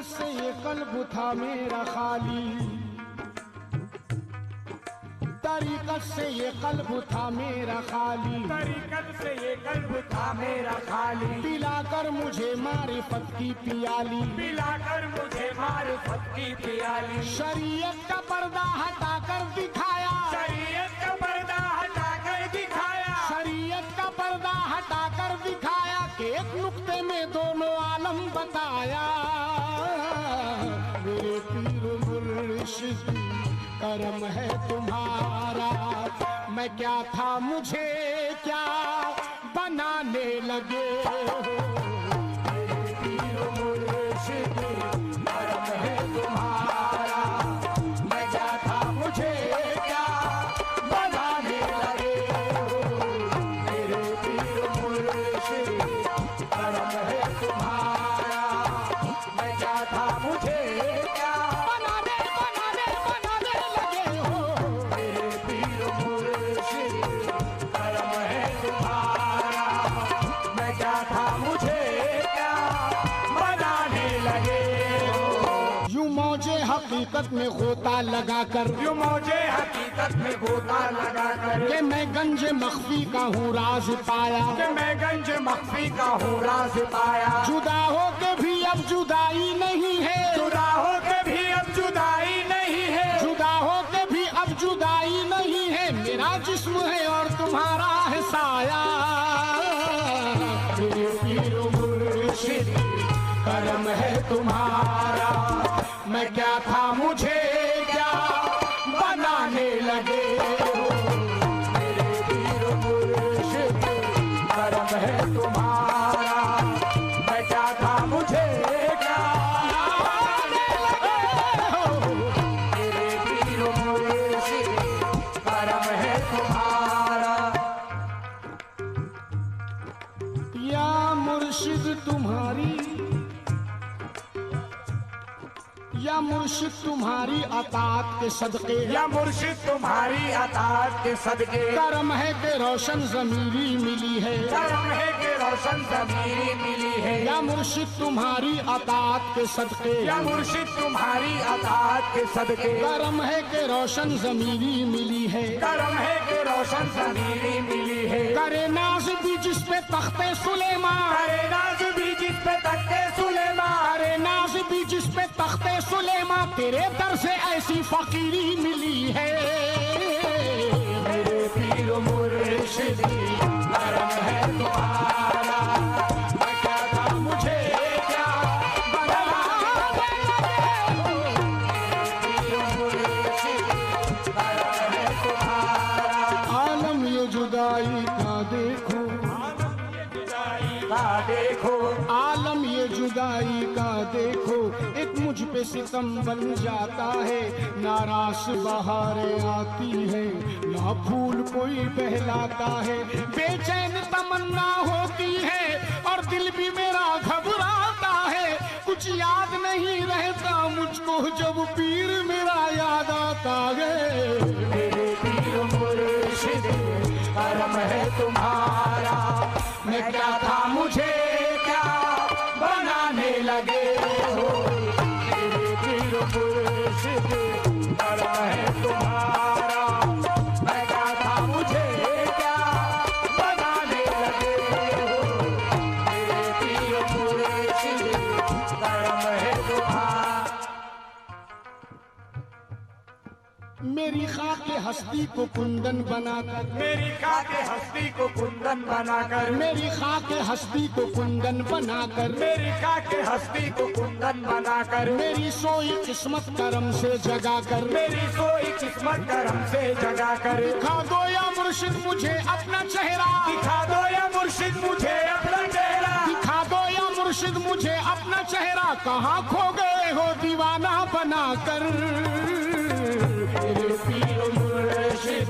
तरीक़त से ये कल्ब था मेरा खाली, तरीक़त से ये कल्ब था मेरा खाली, तरीक़त से ये कल्ब था मेरा खाली। पिलाकर मुझे मारिफत की पियाली, पिलाकर मुझे मारिफत की पियाली। शरीयत का पर्दा हटाकर दिखाया, शरीयत का पर्दा हटाकर दिखाया, शरीयत का पर्दा हटाकर दिखाया कि एक नुक्ते में दोनों आलम बताया। मेरे पीर मुर्शिद करम है तुम्हारा, मैं क्या था मुझे क्या बनाने लगे हो। मेरे पीर मुर्शिद करम है तुम्हारा, मैं क्या था मुझे क्या बनाने लगे हो। मेरे पीर मुर्शिद करम है तुम्हारा, मैं क्या था मुझे क्या बनाने लगे हो। मेरे पीर मुर्शिद करम है तुम्हारा, मैं क्या था मुझे क्या बनाने लगे हो। यूं मौजे हकीकत में गोता लगाकर, यूं मौजे हकीकत में गोता लगाकर, कि मैं गंज मख्फी का हूँ राज पाया, कि मैं गंज मख्फी का हूँ राज पाया। जुदा हो के भी अब जुदाई नहीं है, जुदा हो के भी अब जुदाई नहीं है, जुदा हो के भी अब जुदाई नहीं है। मेरा जिस्म है और तुम्हारा है साया। मेरे पीर मुर्शिद करम है तुम्हारा, मैं क्या था मुझे क्या बनाने लगे हो। मेरे पीर मुर्शिद करम है तुम्हारा, मैं क्या था मुझे क्या बनाने लगे हो। मेरे पीर मुर्शिद करम है तुम्हारा। या मुर्शिद तुम्हारी, या मुर्शिद तुम्हारी अतात के सदके, या मुर्शिद तुम्हारी अताअत के सदके, करम है कि रोशन ज़मीरी मिली है। करम है कि रोशन ज़मीरी मिली है। या मुर्शिद तुम्हारी अतात के सदके, या मुर्शिद तुम्हारी अताअत के सदके, करम है कि रोशन ज़मीरी मिली है। करम है कि रोशन ज़मीरी मिली है। करे नाज भी जिस पे तख्ते सुलेमान, करे नाज भी जिस पे तख्ते सुलेमान, करे नाज भी जिस पे तख्ते सुलेमान, तेरे दर से ऐसी फकीरी मिली है। मेरे पीर मुर्शिद करम है तुम्हारा, मैं क्या था मुझे क्या बनाने लगे हो। मेरे पीर मुर्शिद करम है तुम्हारा। आलम ये जुदाई का देखो, देखो आलम ये जुदाई का देखो, एक मुझ पे सितम बन जाता है। नारास बहारें आती है, ना फूल कोई बहलाता है। बेचैन तमन्ना होती है और दिल भी मेरा घबराता है। कुछ याद नहीं रहता मुझको जब पीर मेरा याद आता है। मेरे पीर मुर्शिद करम है तुम्हारा, मैं क्या था मुझे क्या बनाने लगे हो। मेरे पीर मुर्शिद करम है तुम्हारा, मैं क्या था मुझे क्या बनाने लगे हो। मेरे पीर मुर्शिद करम है तुम्हारा। मेरी खाके हस्ती को कुंदन बनाकर, मेरी खाके हस्ती को कुंदन बनाकर, मेरी खाके हस्ती को कुंदन बनाकर, मेरी खाके हस्ती को कुंदन बनाकर, मेरी सोई किस्मत करम से जगाकर, मेरी सोई किस्मत करम से जगाकर, दिखा दो या मुर्शिद मुझे अपना चेहरा, दिखा दो या मुर्शिद मुझे अपना चेहरा, दिखा दो या मुर्शिद मुझे अपना चेहरा। कहाँ खो गए हो दीवाना बनाकर। मेरे पीर मुर्शिद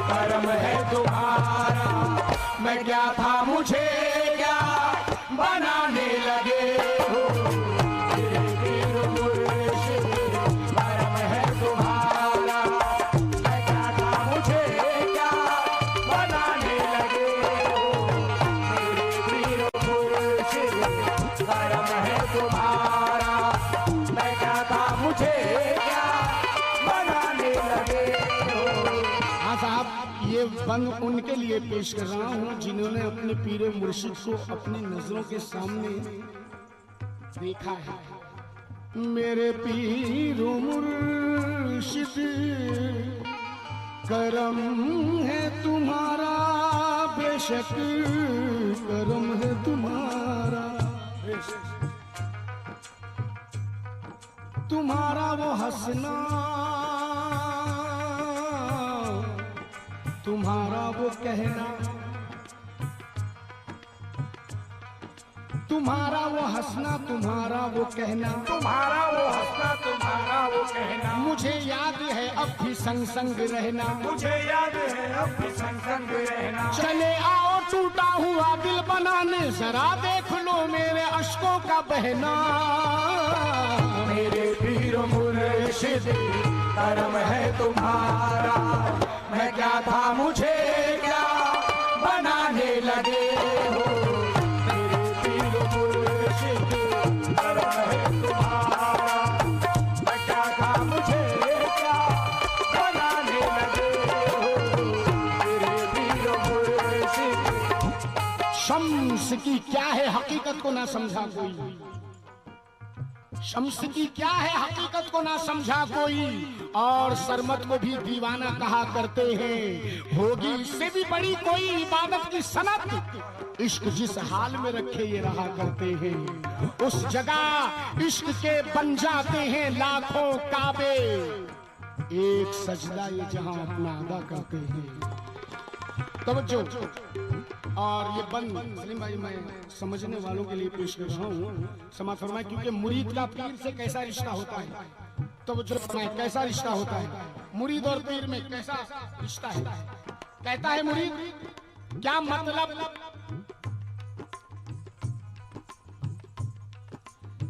करम है तुम्हारा, मैं क्या था मुझे क्या बनाने लगे हो। मेरे पीर मुर्शिद करम है तुम्हारा, मैं क्या था मुझे क्या बनाने लगे हो। मेरे पीर मुर्शिद करम है तुम्हारा, बंद उनके लिए पेश कर रहा हूँ जिन्होंने अपने पीरे मुर्शिद को अपनी नजरों के सामने देखा है। मेरे पीर मुर्शिद करम है तुम्हारा, बेशक करम है तुम्हारा, तुम्हारा वो हंसना, तुम्हारा वो कहना, तुम्हारा वो हंसना, तुम्हारा वो कहना, तुम्हारा वो हंसना, तुम्हारा वो कहना, मुझे याद है अब भी संग संग रहना, मुझे याद है अब भी संग संग रहना। चले आओ टूटा हुआ दिल बनाने, जरा देख लो मेरे अश्कों का बहना। मेरे पीर मुर्शिद करम है तुम्हारा, मैं क्या था मुझे क्या बनाने लगे हो। मेरे पीर मुर्शिद करम है तुम्हारा, मैं क्या था मुझे क्या बनाने लगे हो। मेरे पीर मुर्शिद। शम्स की क्या है हकीकत को ना समझा कोई, शम्स की क्या है हकीकत को ना समझा कोई, और सरमत को भी दीवाना कहा करते हैं। होगी इससे भी बड़ी कोई इबादत की सनत, इश्क जिस हाल में रखे ये रहा करते हैं, उस जगह इश्क के बन जाते हैं लाखों काबे। एक सजदा ये जहां अपना अदा करते हैं। तवज्जो। और ये बंद सलीम भाई मैं समझने वालों के लिए पेश कर रहा हूँ, समाज फरमाए, क्योंकि मुरीद का पीर से कैसा रिश्ता होता है। तो वो जो कैसा रिश्ता होता है मुरीद और पीर में, कैसा रिश्ता है। कहता है मुरीद क्या मतलब,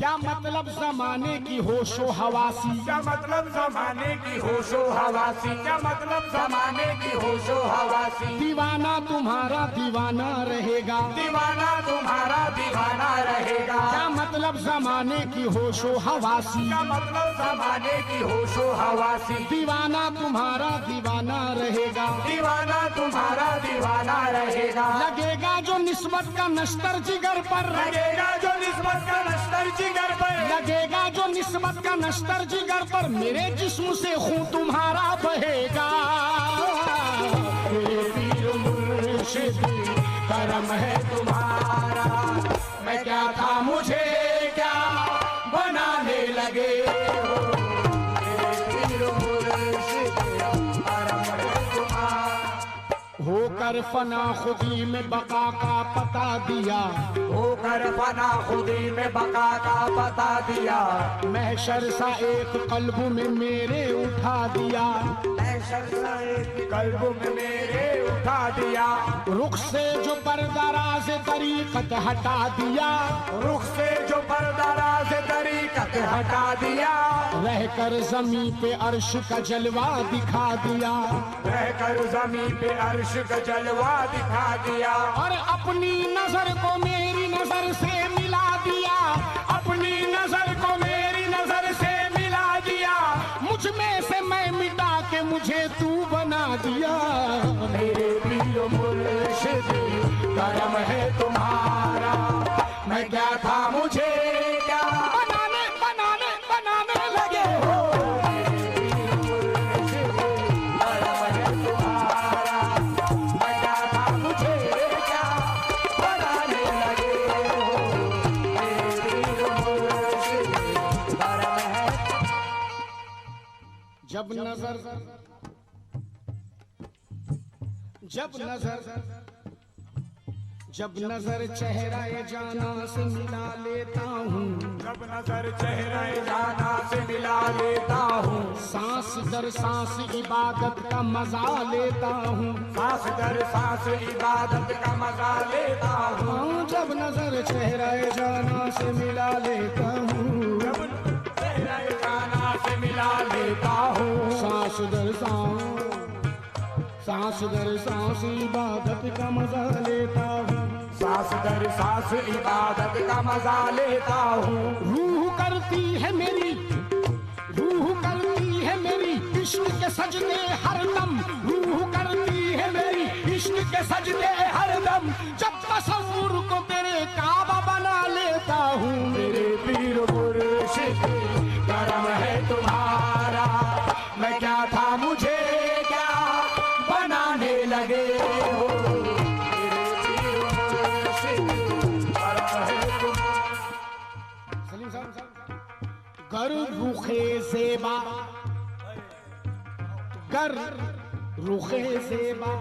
क्या मतलब जमाने की होशो हवासी, क्या मतलब जमाने की होशो हवासी, क्या मतलब जमाने की होशो हवासी। दीवाना तुम्हारा दीवाना रहेगा, दीवाना तुम्हारा दीवाना रहेगा। क्या मतलब जमाने की होशो हवासी, क्या मतलब जमाने की होशो हवासी। दीवाना तुम्हारा दीवाना रहेगा, दीवाना तुम्हारा दीवाना रहेगा। लगेगा जो निस्बत का नश्तर जिगर पर, लगेगा जो निस्बत का नश्तर जिगर पर, लगेगा जो निस्बत का नश्तर जिगर पर, मेरे जिस्म से खून तुम्हारा बहेगा। मेरे पीर मुर्शिद करम है तुम्हारा, मैं क्या था मुझे क्या बनाने लगे हो। मेरे पीर मुर्शिद करम है तुम्हारा। होकर फना खुदी में बका का पता दिया, होकर फना खुदी में बका का बता दिया। महशर सा एक कल्ब में मेरे उठा दिया, महशर सा एक कल्ब में मेरे उठा दिया। रुख से जो पर्दाराज तरीकत हटा दिया, रुख से जो पर्दाराज तरीकत हटा दिया। रहकर जमी पे अर्श का जलवा दिखा दिया, रहकर जमीन पे अर्श का जलवा दिखा दिया। और अपनी नजर को मेरी नजर से मिला दिया, अपनी नजर को मेरी नजर से मिला दिया। मुझ में से मैं मिटा के मुझे तू बना दिया। मेरे पीर मुर्शिद करम है तुम्हारा, मैं क्या था मुझे क्या बनाने बनाने बनाने लगे हो। जब नजर चेहरा जाना से मिला लेता हूँ, जब नजर चेहरा जाना से मिला लेता हूँ। सांस दर सांस इबादत का मजा लेता हूँ, सांस दर सांस इबादत का मजा लेता हूँ। जब नजर चेहरा जाना से मिला लेता हूँ, जब चेहरा जाना से मिला लेता हूँ। सांस दर सांस इबादत का मजा लेता हूँ, सांस दर सांस इबादत का मजा लेता हूँ। रूह करती है मेरी, रूह करती है मेरी इश्क के सजदे हर दम, रूह करती है मेरी के सजदे हरदम, जब तसव्वुर को तेरे काबा बना लेता हूँ। मेरे पीर मुर्शिद करम है तुम्हारा, मैं क्या था मुझे क्या बनाने लगे हो। मेरे पीर मुर्शिद करम है तुम्हारा। सलीम साहब, गर रुखे ज़ेबा, गर रुखे ज़ेबा,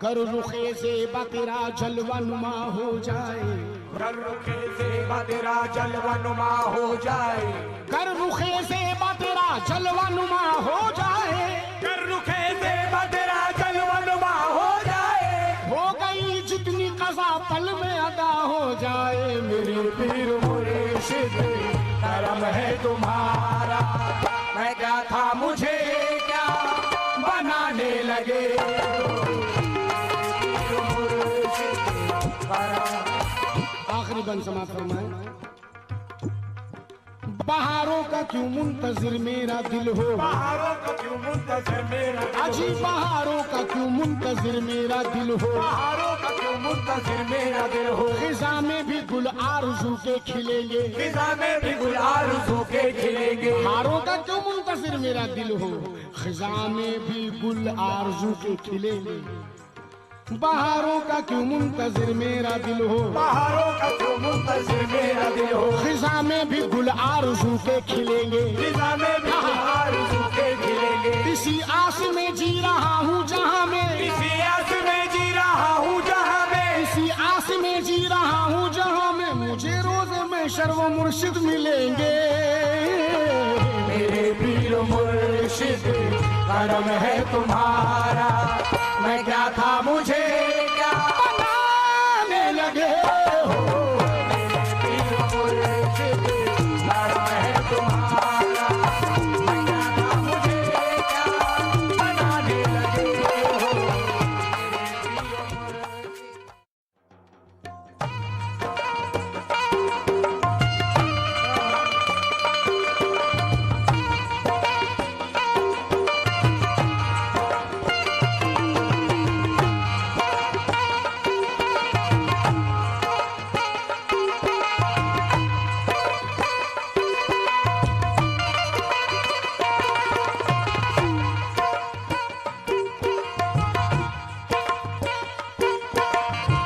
गर रुखे ज़ेबा तेरा जलवा नुमा हो जाए। गर रुखे ज़ेबा तेरा जलवा नुमा हो जाए। गर रुखे ज़ेबा तेरा जलवा नुमा हो जाए। गर रुखे ज़ेबा तेरा जलवा नुमा हो जाए। हो गई जितनी कज़ा पल में अदा हो जाए। मेरे पीर मुर्शिद करम है तुम्हारा, मैं क्या था मुझे क्या बनाने लगे हो। मेरे पीर मुर्शिद करम। आखिरी बंद समाप्त फरमाए। बहारों का क्यों मुंतजिर मेरा दिल हो, बहारों का क्यों मुंतजिर मेरा दिल हो। अजी बहारों का क्यों मुंतजिर मेरा दिल हो। बहारों का क्यों मुंतजिर मेरा दिल हो। खिजा में भी गुल आरज़ू के खिलेंगे, खिज़ा में भी गुल आरज़ू के खिलेंगे। बहारों का क्यों मुंतजिर मेरा दिल हो, खिजा में भी गुल आरज़ू के खिलेंगे। बहारों का क्यों मुंतजिर मेरा दिल हो, बहारों का क्यों मुंतजिर मेरा दिल हो। खिजा में भी गुल आरज़ू के खिलेंगे। खिज़ा में भी गुल आरज़ू के खिलेंगे। इसी आस में जी रहा हूँ जहाँ में, इसी आस में जी रहा हूँ जहाँ में, इसी आस में जी रहा हूँ जहाँ में मुझे रोज़ में शर्व मुर्शिद मिलेंगे। मेरे पीर मुर्शिद करम है तुम्हारा, मैं क्या था मुझे क्या बनाने लगे हो। मेरे पीर मुर्शिद करम है तुम्हारा, मैं क्या था मुझे क्या बनाने लगे हो।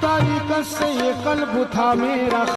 तारीक़त से ये क़ल्ब था मेरा।